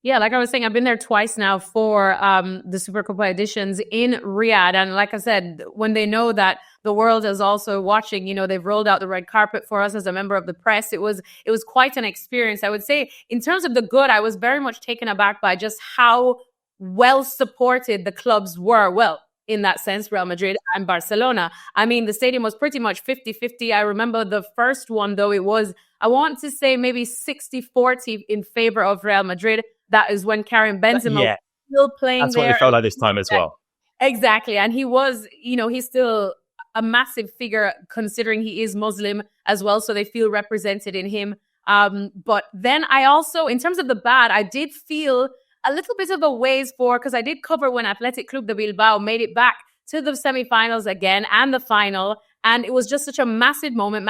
Yeah, like I was saying, I've been there twice now for the Supercopa editions in Riyadh. And like I said, when they know that the world is also watching, they've rolled out the red carpet for us as a member of the press. It was quite an experience. I would say in terms of the good, I was very much taken aback by just how well supported the clubs were. Well, in that sense, Real Madrid and Barcelona. I mean, the stadium was pretty much 50-50. I remember the first one, though, it was, I want to say maybe 60-40 in favor of Real Madrid. That is when Karim Benzema was still playing there. That's what it felt like this time as well. Exactly. And he was, he's still a massive figure considering he is Muslim as well. So they feel represented in him. But then I also, in terms of the bad, I did feel a little bit of a ways because I did cover when Athletic Club de Bilbao made it back to the semi-finals again and the final. And it was just such a massive moment,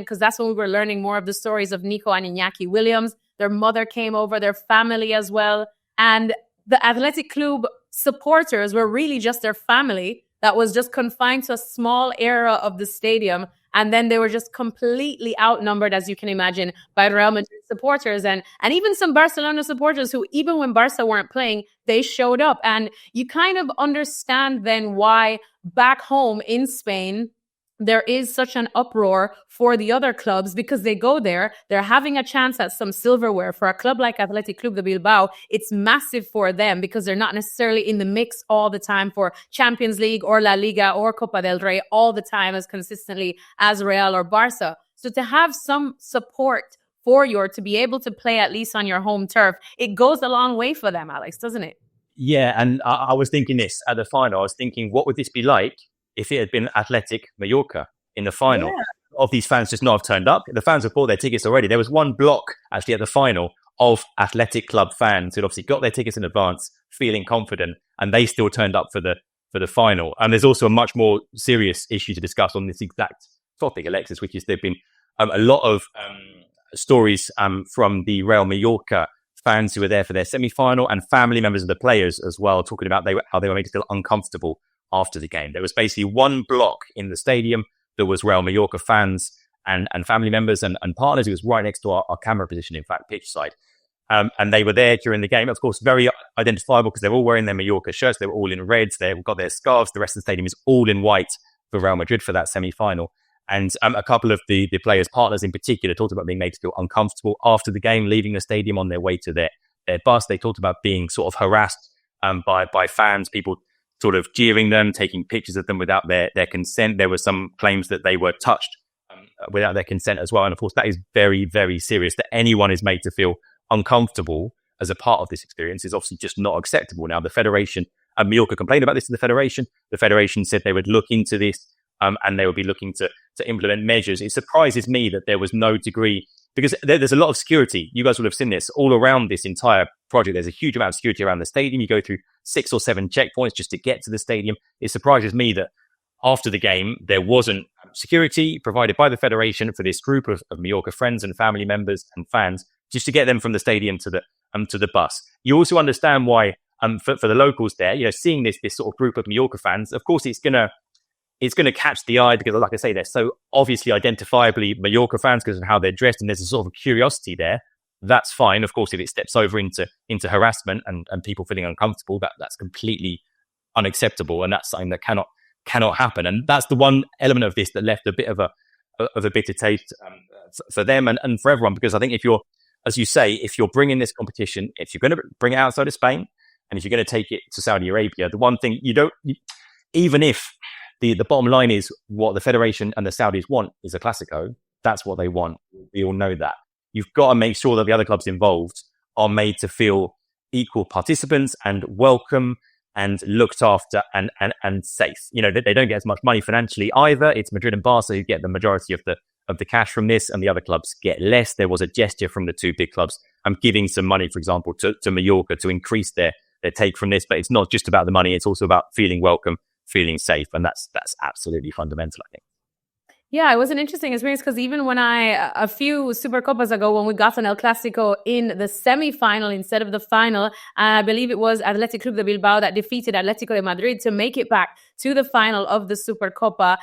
because that's when we were learning more of the stories of Nico and Iñaki Williams. Their mother came over, their family as well. And the Athletic Club supporters were really just their family that was just confined to a small area of the stadium. And then they were just completely outnumbered, as you can imagine, by Real Madrid supporters and even some Barcelona supporters who, even when Barca weren't playing, they showed up. And you kind of understand then why back home in Spain, there is such an uproar for the other clubs, because they go there, they're having a chance at some silverware. For a club like Athletic Club de Bilbao, it's massive for them because they're not necessarily in the mix all the time for Champions League or La Liga or Copa del Rey all the time as consistently as Real or Barca. So to have some support for to be able to play at least on your home turf, it goes a long way for them, Alex, doesn't it? Yeah, and I was thinking this at the final. I was thinking, what would this be like if it had been Athletic Mallorca in the final? Yeah. Of these fans just not have turned up. The fans have bought their tickets already. There was one block actually at the final of Athletic Club fans who'd obviously got their tickets in advance, feeling confident, and they still turned up for the final. And there's also a much more serious issue to discuss on this exact topic, Alexis, which is there've been a lot of stories from the Real Mallorca fans who were there for their semi-final, and family members of the players as well, talking about how they were made to feel uncomfortable after the game. There was basically one block in the stadium that was Real Mallorca fans and family members and partners. It was right next to our camera position, in fact, pitch side. And they were there during the game. Of course, very identifiable because they're all wearing their Mallorca shirts. They were all in reds. They've got their scarves. The rest of the stadium is all in white for Real Madrid for that semi-final. And a couple of the players' partners in particular talked about being made to feel uncomfortable after the game, leaving the stadium on their way to their bus. They talked about being sort of harassed by fans, people sort of jeering them, taking pictures of them without their consent. There were some claims that they were touched without their consent as well. And of course, that is very, very serious. That anyone is made to feel uncomfortable as a part of this experience is obviously just not acceptable. Now, the Federation, and Mallorca complained about this to the Federation. The Federation said they would look into this and they would be looking to implement measures. It surprises me that there was no degree, because there's a lot of security. You guys would have seen this all around this entire project. There's a huge amount of security around the stadium. You go through 6 or 7 checkpoints just to get to the stadium. It surprises me that after the game, there wasn't security provided by the Federation for this group of Mallorca friends and family members and fans, just to get them from the stadium to the bus. You also understand why, for the locals there, seeing this sort of group of Mallorca fans, of course, it's gonna catch the eye because, like I say, they're so obviously identifiably Mallorca fans because of how they're dressed, and there's a sort of curiosity there. That's fine. Of course, if it steps over into harassment and people feeling uncomfortable, that's completely unacceptable, and that's something that cannot happen. And that's the one element of this that left a bit of a bitter taste for them and for everyone, because I think if you're, as you say, if you're bringing this competition, if you're going to bring it outside of Spain, and if you're going to take it to Saudi Arabia, the one thing even if the bottom line is what the Federation and the Saudis want is a Clasico, that's what they want. We all know that. You've got to make sure that the other clubs involved are made to feel equal participants and welcome and looked after and safe. They don't get as much money financially either. It's Madrid and Barca who get the majority of the cash from this, and the other clubs get less. There was a gesture from the 2 big clubs giving some money, for example, to Mallorca to increase their take from this. But it's not just about the money. It's also about feeling welcome, feeling safe. And that's absolutely fundamental, I think. Yeah, it was an interesting experience because even when a few Supercopas ago, when we got an El Clasico in the semi-final instead of the final, I believe it was Athletic Club de Bilbao that defeated Atletico de Madrid to make it back to the final of the Supercopa.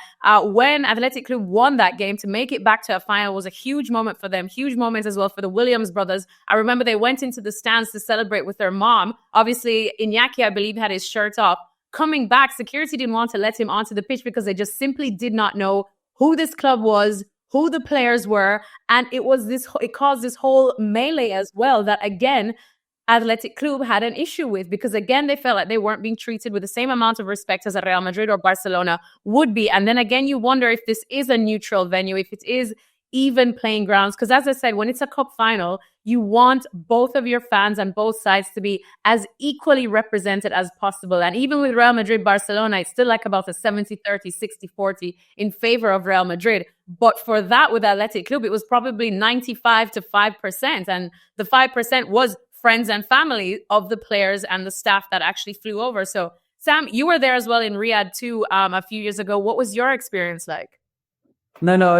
When Athletic Club won that game, to make it back to a final was a huge moment for them, huge moment as well for the Williams brothers. I remember they went into the stands to celebrate with their mom. Obviously, Iñaki, I believe, had his shirt off. Coming back, security didn't want to let him onto the pitch because they just simply did not know who this club was, who the players were. And it caused this whole melee as well that, again, Athletic Club had an issue with, because, again, they felt like they weren't being treated with the same amount of respect as a Real Madrid or Barcelona would be. And then, again, you wonder if this is a neutral venue, if it is even playing grounds. Because, as I said, when it's a cup final, you want both of your fans and both sides to be as equally represented as possible. And even with Real Madrid, Barcelona, it's still like about a 70-30, 60-40 in favor of Real Madrid. But for that, with Athletic Club, it was probably 95 to 5%. And the 5% was friends and family of the players and the staff that actually flew over. So, Sam, you were there as well in Riyadh too a few years ago. What was your experience like? No, I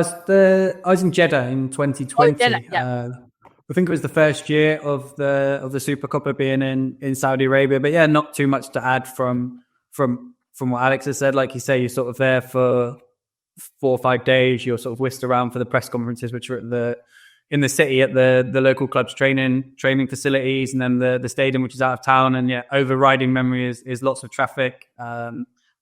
was in Jeddah in 2020. Jeddah, yeah. I think it was the first year of the Supercopa being in Saudi Arabia. But yeah, not too much to add from what Alex has said. Like you say, you're sort of there for 4 or 5 days. You're sort of whisked around for the press conferences, which are in the city at the local club's training facilities, and then the stadium, which is out of town. And yeah, overriding memory is lots of traffic,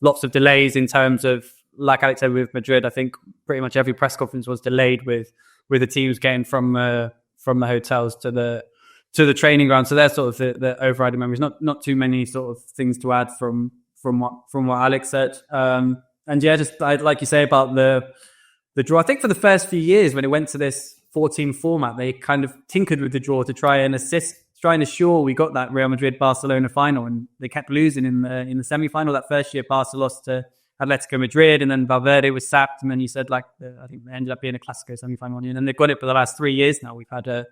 lots of delays in terms of, like Alex said, with Madrid. I think pretty much every press conference was delayed with the teams getting from the hotels to the training ground. So that's sort of the overriding memories. Not too many sort of things to add from what Alex said. And yeah, just like you say about the draw. I think for the first few years when it went to this 4-team format, they kind of tinkered with the draw to try and ensure we got that Real Madrid Barcelona final, and they kept losing in the semi-final. That first year, Barca lost to Atletico Madrid, and then Valverde was sacked, and then you said I think they ended up being a Clasico semi-final, and then they've got it for the last 3 years now. We've had a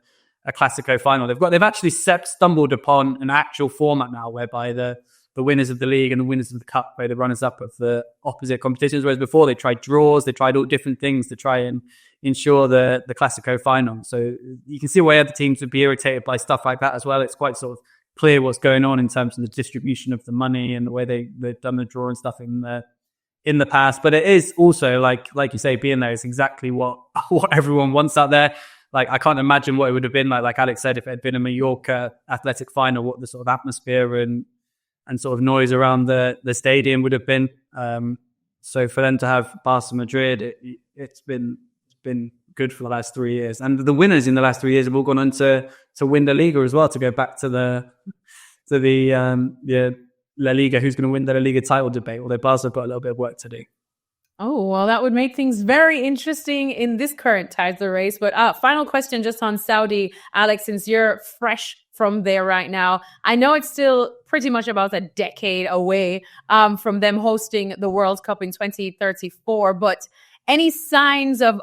Clasico final. They've actually stumbled upon an actual format now whereby the winners of the league and the winners of the cup play the runners-up of the opposite competitions, whereas before they tried draws, they tried all different things to try and ensure the Clasico final. So you can see why other teams would be irritated by stuff like that as well. It's quite sort of clear what's going on in terms of the distribution of the money and the way they've done the draw and stuff in the past. But it is also, like you say, being there is exactly what everyone wants out there. Like, I can't imagine what it would have been like Alex said, if it had been a Mallorca Athletic final, what the sort of atmosphere and sort of noise around the stadium would have been. So for them to have Barca Madrid, it's been good for the last 3 years. And the winners in the last 3 years have all gone on to win the LaLiga as well, to go back to the LaLiga, who's going to win the LaLiga title debate, although Barca have got a little bit of work to do. Oh, well, that would make things very interesting in this current title race. But final question just on Saudi, Alex, since you're fresh from there right now. I know it's still pretty much about a decade away from them hosting the World Cup in 2034, but any signs of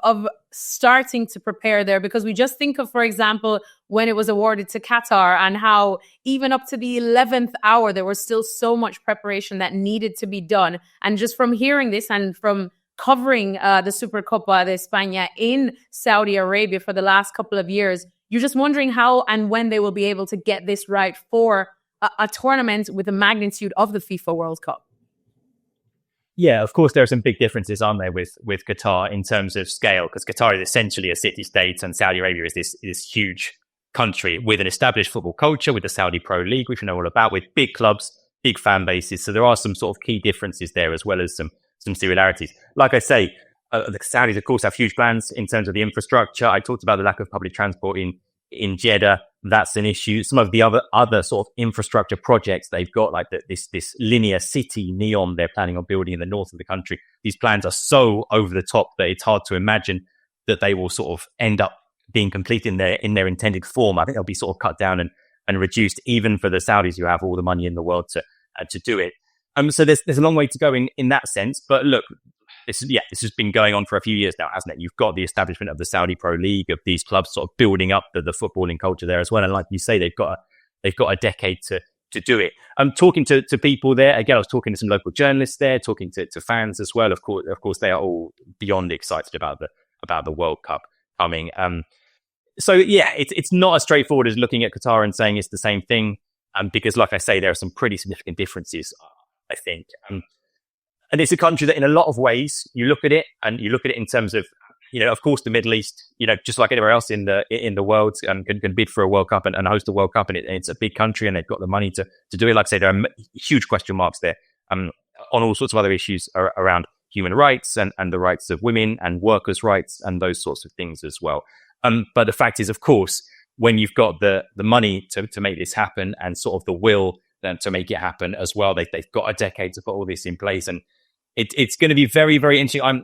starting to prepare there? Because we just think of, for example, when it was awarded to Qatar and how even up to the 11th hour, there was still so much preparation that needed to be done. And just from hearing this and from covering the Supercopa de España in Saudi Arabia for the last couple of years, you're just wondering how and when they will be able to get this right for a tournament with the magnitude of the FIFA World Cup. Yeah, of course, there are some big differences, aren't there, with Qatar in terms of scale, because Qatar is essentially a city-state and Saudi Arabia is this huge country with an established football culture, with the Saudi Pro League, which we know all about, with big clubs, big fan bases. So there are some sort of key differences there, as well as some similarities. Like I say, the Saudis, of course, have huge plans in terms of the infrastructure. I talked about the lack of public transport in Jeddah. That's an issue. Some of the other sort of infrastructure projects they've got, like this linear city NEOM they're planning on building in the north of the country. These plans are so over the top that it's hard to imagine that they will sort of end up being complete in their intended form. I think they'll be sort of cut down and reduced, even for the Saudis who have all the money in the world to do it. So there's a long way to go in that sense. But look, this has been going on for a few years now, hasn't it? You've got the establishment of the Saudi Pro League, of these clubs sort of building up the footballing culture there as well. And like you say, they've got a decade to do it. I'm talking to people there. Again, I was talking to some local journalists there, talking to fans as well. Of course, they are all beyond excited about the World Cup coming. So yeah, it's not as straightforward as looking at Qatar and saying it's the same thing, because like I say, there are some pretty significant differences, I think. And it's a country that in a lot of ways, you look at it in terms of, of course, the Middle East, just like anywhere else in the world, can bid for a World Cup and host a World Cup. And it's a big country and they've got the money to do it. Like I say, there are huge question marks there on all sorts of other issues around human rights and the rights of women and workers' rights and those sorts of things as well. But the fact is, of course, when you've got the money to make this happen and sort of the will to make it happen as well, they've got a decade to put all this in place. And it's going to be very, very interesting.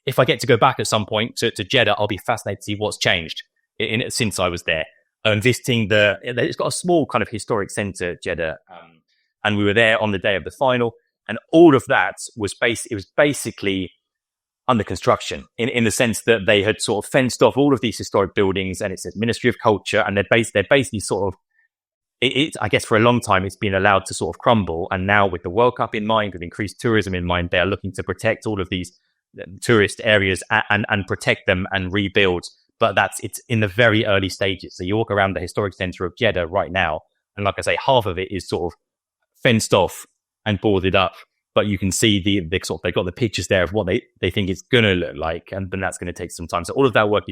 If I get to go back at some point to Jeddah, I'll be fascinated to see what's changed since I was there. Visiting it's got a small kind of historic centre, Jeddah, and we were there on the day of the final, and all of that was basically under construction in the sense that they had sort of fenced off all of these historic buildings, and it says Ministry of Culture, and they're basically sort of. I guess for a long time, it's been allowed to sort of crumble. And now with the World Cup in mind, with increased tourism in mind, they are looking to protect all of these tourist areas and protect them and rebuild. But it's in the very early stages. So you walk around the historic centre of Jeddah right now, and like I say, half of it is sort of fenced off and boarded up. but you can see they've got the pictures there of what they think it's going to look like, and then that's going to take some time. So all of that work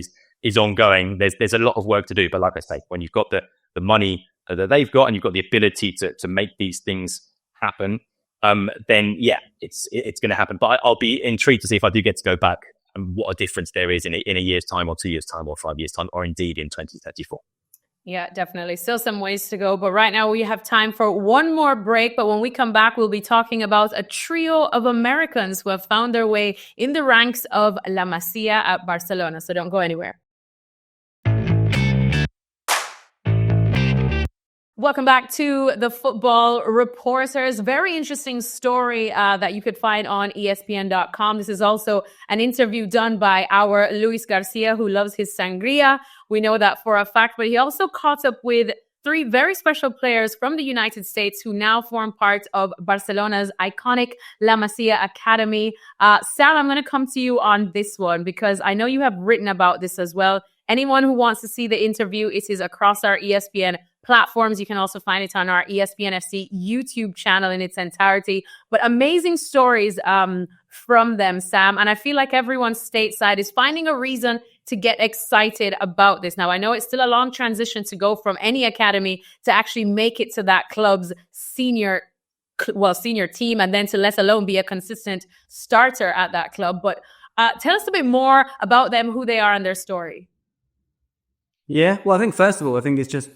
is ongoing. There's a lot of work to do, but like I say, when you've got the money that they've got and you've got the ability to make these things happen, then yeah, it's going to happen. But I'll be intrigued to see if I do get to go back and what a difference there is in a year's time or 2 years' time or 5 years' time, or indeed in 2034. Yeah, definitely. Still some ways to go. But right now we have time for one more break. But when we come back, we'll be talking about a trio of Americans who have found their way in the ranks of La Masia at Barcelona. So don't go anywhere. Welcome back to the Football Reporters. Very interesting story that you could find on ESPN.com. This is also an interview done by our Luis Garcia, who loves his sangria. We know that for a fact, but he also caught up with 3 very special players from the United States who now form part of Barcelona's iconic La Masia Academy. Sam, I'm going to come to you on this one because I know you have written about this as well. Anyone who wants to see the interview, it is across our ESPN platforms. You can also find it on our ESPN FC YouTube channel in its entirety. But amazing stories from them, Sam. And I feel like everyone stateside is finding a reason to get excited about this. Now, I know it's still a long transition to go from any academy to actually make it to that club's senior team, and then to let alone be a consistent starter at that club. But tell us a bit more about them, who they are, and their story. Yeah, well, I think first of all, it's just,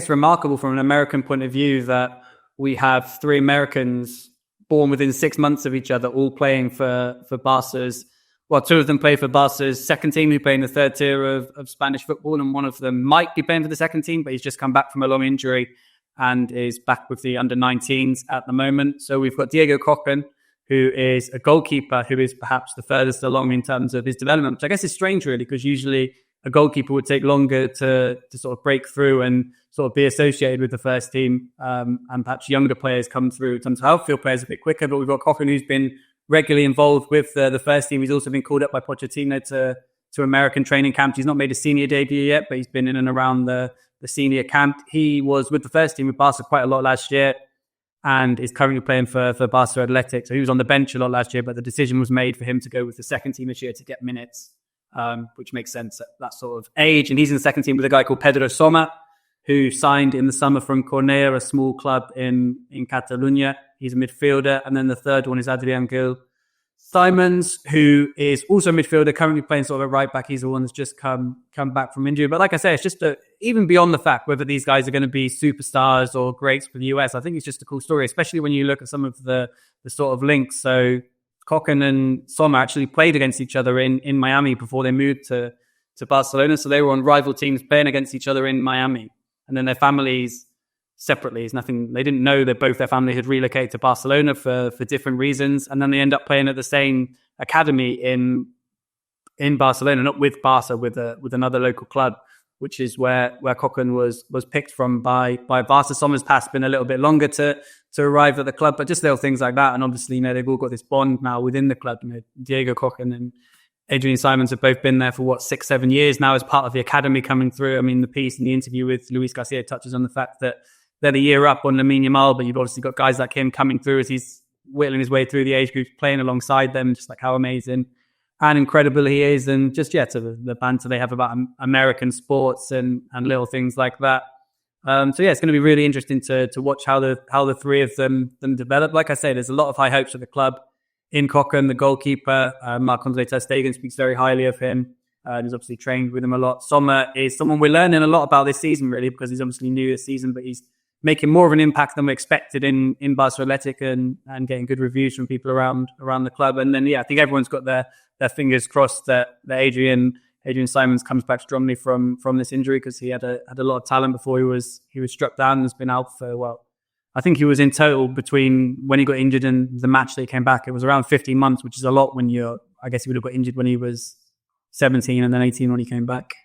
remarkable from an American point of view that we have 3 Americans born within 6 months of each other, all playing for Barca's. Well, 2 of them play for Barca's second team, who play in the 3rd tier of Spanish football, and one of them might be playing for the second team, but he's just come back from a long injury and is back with the under-19s at the moment. So we've got Diego Kirkland, who is a goalkeeper who is perhaps the furthest along in terms of his development, which I guess is strange, really, because usually a goalkeeper would take longer to sort of break through and sort of be associated with the first team. And perhaps younger players come through. Sometimes outfield players a bit quicker, but we've got Kirkland, who's been regularly involved with the first team. He's also been called up by Pochettino to American training camps. He's not made a senior debut yet, but he's been in and around the senior camp. He was with the first team with Barca quite a lot last year and is currently playing for Barca Athletic. So he was on the bench a lot last year, but the decision was made for him to go with the second team this year to get minutes. Which makes sense at that sort of age. And he's in the second team with a guy called Pedro Soma, who signed in the summer from Cornellà, a small club in Catalonia. He's a midfielder. And then the third one is Adrian Gil Simons, who is also a midfielder, currently playing sort of a right back. He's the one that's just come back from injury. But like I say, it's just even beyond the fact whether these guys are going to be superstars or greats for the US, I think it's just a cool story, especially when you look at some of the sort of links. So Kirkland and Sommer actually played against each other in Miami before they moved to Barcelona. So they were on rival teams playing against each other in Miami. And then their families separately is nothing. They didn't know that both their family had relocated to Barcelona for different reasons. And then they end up playing at the same academy in Barcelona, not with Barca, with another local club, which is where Kirkland was picked from by Barca. Sommer's pass been a little bit longer to arrive at the club, but just little things like that. And obviously, they've all got this bond now within the club. Diego Kirkland and Adrian Simons have both been there for 6-7 years now as part of the academy coming through. I mean, the piece in the interview with Luis Garcia touches on the fact that they're the year up on Lamine Yamal, but you've obviously got guys like him coming through as he's whittling his way through the age groups, playing alongside them, just like how amazing and incredible he is. And just, to the banter they have about American sports and little things like that. It's going to be really interesting to watch how the 3 of them develop. Like I say, there's a lot of high hopes for the club in Kirkland, the goalkeeper. Marc-Andre ter Stegen speaks very highly of him. He's obviously trained with him a lot. Sommer is someone we're learning a lot about this season, really, because he's obviously new this season, but he's making more of an impact than we expected in Barca Athletic and getting good reviews from people around the club. And then, I think everyone's got their fingers crossed that Adrian Simons comes back strongly from this injury, because he had a lot of talent before he was struck down and has been out for, I think he was in total between when he got injured and the match that he came back. It was around 15 months, which is a lot when I guess he would have got injured when he was 17 and then 18 when he came back.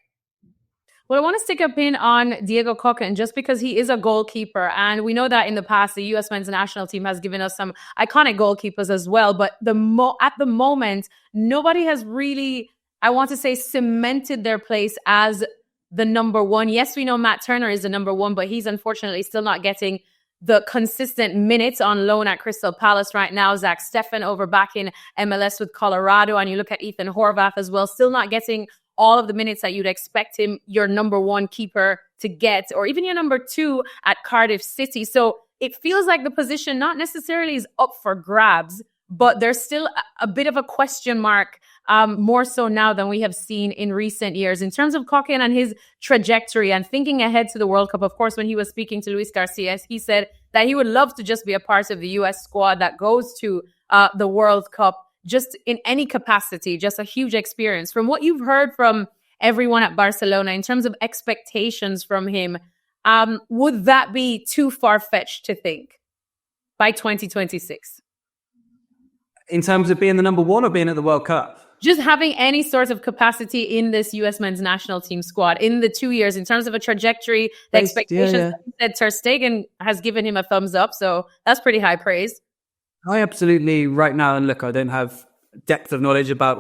Well, I want to stick a pin on Diego Kirkland just because he is a goalkeeper. And we know that in the past, the U.S. men's national team has given us some iconic goalkeepers as well. But at the moment, nobody has really, I want to say, cemented their place as the number one. Yes, we know Matt Turner is the number one, but he's unfortunately still not getting the consistent minutes on loan at Crystal Palace right now. Zach Steffen over back in MLS with Colorado. And you look at Ethan Horvath as well, still not getting all of the minutes that you'd expect him, your number one keeper, to get, or even your number two at Cardiff City. So it feels like the position not necessarily is up for grabs, but there's still a bit of a question mark, more so now than we have seen in recent years. In terms of Koken and his trajectory and thinking ahead to the World Cup, of course, when he was speaking to Luis Garcia, he said that he would love to just be a part of the US squad that goes to the World Cup, just in any capacity, just a huge experience. From what you've heard from everyone at Barcelona in terms of expectations from him, would that be too far-fetched to think by 2026? In terms of being the number one or being at the World Cup? Just having any sort of capacity in this US men's national team squad in the 2 years, in terms of a trajectory, the expectations. That Ter Stegen has given him a thumbs up, so that's pretty high praise. I absolutely, right now, and look, I don't have depth of knowledge about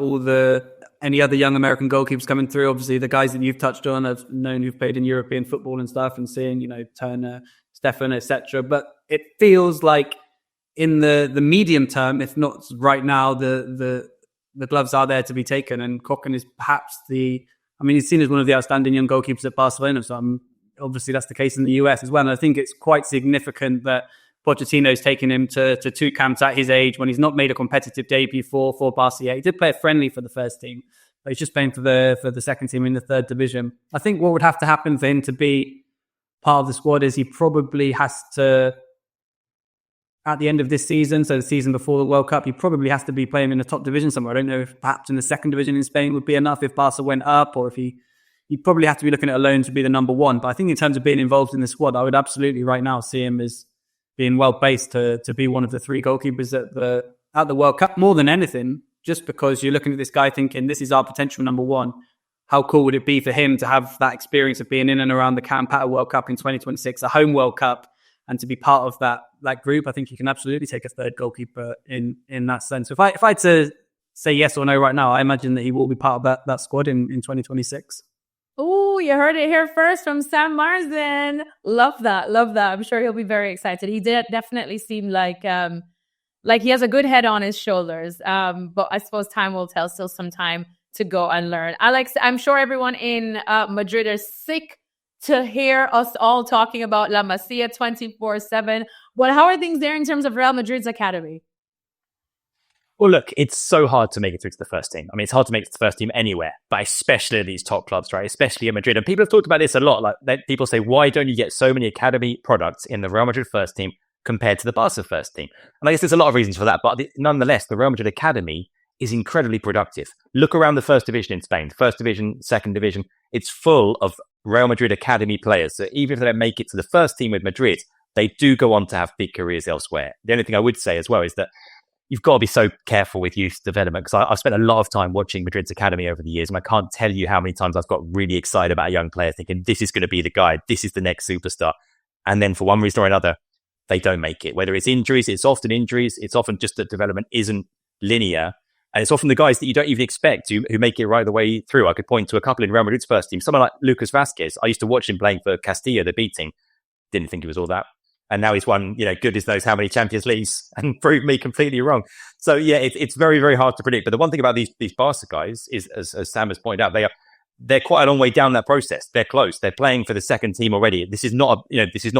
any other young American goalkeepers coming through. Obviously, the guys that you've touched on, I've known who've played in European football and stuff, and seeing, Turner, Steffen, etc. But it feels like in the medium term, if not right now, the gloves are there to be taken. And Koken is perhaps he's seen as one of the outstanding young goalkeepers at Barcelona. So obviously that's the case in the US as well. And I think it's quite significant that Pochettino's taken him to two camps at his age when he's not made a competitive debut for Barca. He did play a friendly for the first team, but he's just playing for the second team in the third division. I think what would have to happen for him to be part of the squad is he probably has to, at the end of this season, so the season before the World Cup, he probably has to be playing in the top division somewhere. I don't know if perhaps in the second division in Spain would be enough if Barca went up, or if he'd probably have to be looking at a loan to be the number one. But I think in terms of being involved in the squad, I would absolutely right now see him as being well placed to be one of the three goalkeepers at the World Cup, more than anything, just because you're looking at this guy thinking, this is our potential number one. How cool would it be for him to have that experience of being in and around the camp at a World Cup in 2026, a home World Cup, and to be part of that group? I think he can absolutely take a third goalkeeper in that sense. So if I had to say yes or no right now, I imagine that he will be part of that squad in 2026. Oh, you heard it here first from Sam Marsden. Love that. I'm sure he'll be very excited. He did definitely seem like he has a good head on his shoulders. But I suppose time will tell. Still some time to go and learn. Alex, I'm sure everyone in Madrid is sick to hear us all talking about La Masia 24/7. Well, how are things there in terms of Real Madrid's academy? Well, look, it's so hard to make it through to the first team. I mean, it's hard to make it to the first team anywhere, but especially these top clubs, right? Especially in Madrid. And people have talked about this a lot. People say, why don't you get so many academy products in the Real Madrid first team compared to the Barca first team? And I guess there's a lot of reasons for that. But nonetheless, the Real Madrid academy is incredibly productive. Look around the first division in Spain, first division, second division. It's full of Real Madrid academy players. So even if they don't make it to the first team with Madrid, they do go on to have big careers elsewhere. The only thing I would say as well is that you've got to be so careful with youth development, because I've spent a lot of time watching Madrid's academy over the years, and I can't tell you how many times I've got really excited about a young player thinking, this is going to be the guy, this is the next superstar. And then for one reason or another, they don't make it. Whether it's injuries, it's often just that development isn't linear. And it's often the guys that you don't even expect who make it right the way through. I could point to a couple in Real Madrid's first team. Someone like Lucas Vazquez. I used to watch him playing for Castilla, the B team. Didn't think he was all that. And now he's won, goodness knows how many Champions Leagues and proved me completely wrong. So yeah, it's very, very hard to predict. But the one thing about these Barca guys is, as Sam has pointed out, they're quite a long way down that process. They're close. They're playing for the second team already. This is not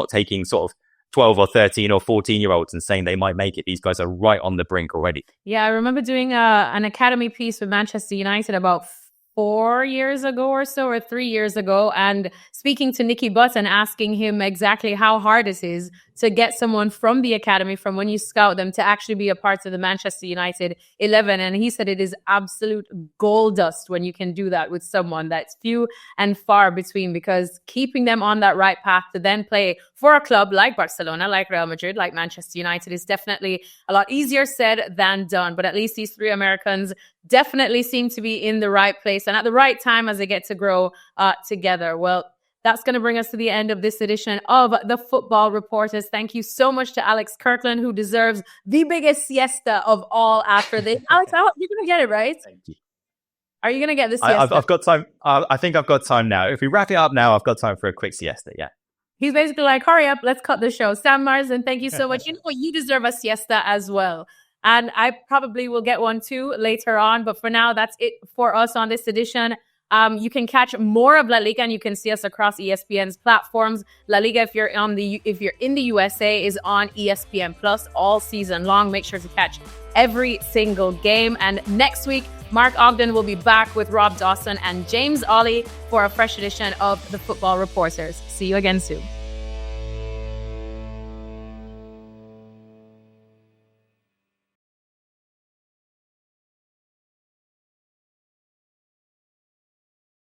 taking sort of 12 or 13 or 14-year-olds and saying they might make it. These guys are right on the brink already. Yeah, I remember doing an academy piece with Manchester United about 4 years ago or so, or 3 years ago, and speaking to Nicky Butt and asking him exactly how hard it is to get someone from the academy, from when you scout them, to actually be a part of the Manchester United 11. And he said it is absolute gold dust when you can do that with someone. That's few and far between, because keeping them on that right path to then play for a club like Barcelona, like Real Madrid, like Manchester United is definitely a lot easier said than done. But at least these three Americans definitely seem to be in the right place and at the right time as they get to grow together. Well, that's going to bring us to the end of this edition of the Football Reporters. Thank you so much to Alex Kirkland, who deserves the biggest siesta of all after this. Alex, you're going to get it, right? Thank you. Are you going to get the siesta? I've got time. I think I've got time now. If we wrap it up now, I've got time for a quick siesta, yeah. He's basically like, hurry up, let's cut the show. Sam Marsden, thank you so much. You know what? You deserve a siesta as well. And I probably will get one too later on. But for now, that's it for us on this edition. You can catch more of LaLiga and you can see us across ESPN's platforms. LaLiga, if you're in the USA, is on ESPN Plus all season long. Make sure to catch every single game. And next week, Mark Ogden will be back with Rob Dawson and James Ollie for a fresh edition of The Football Reporters. See you again soon.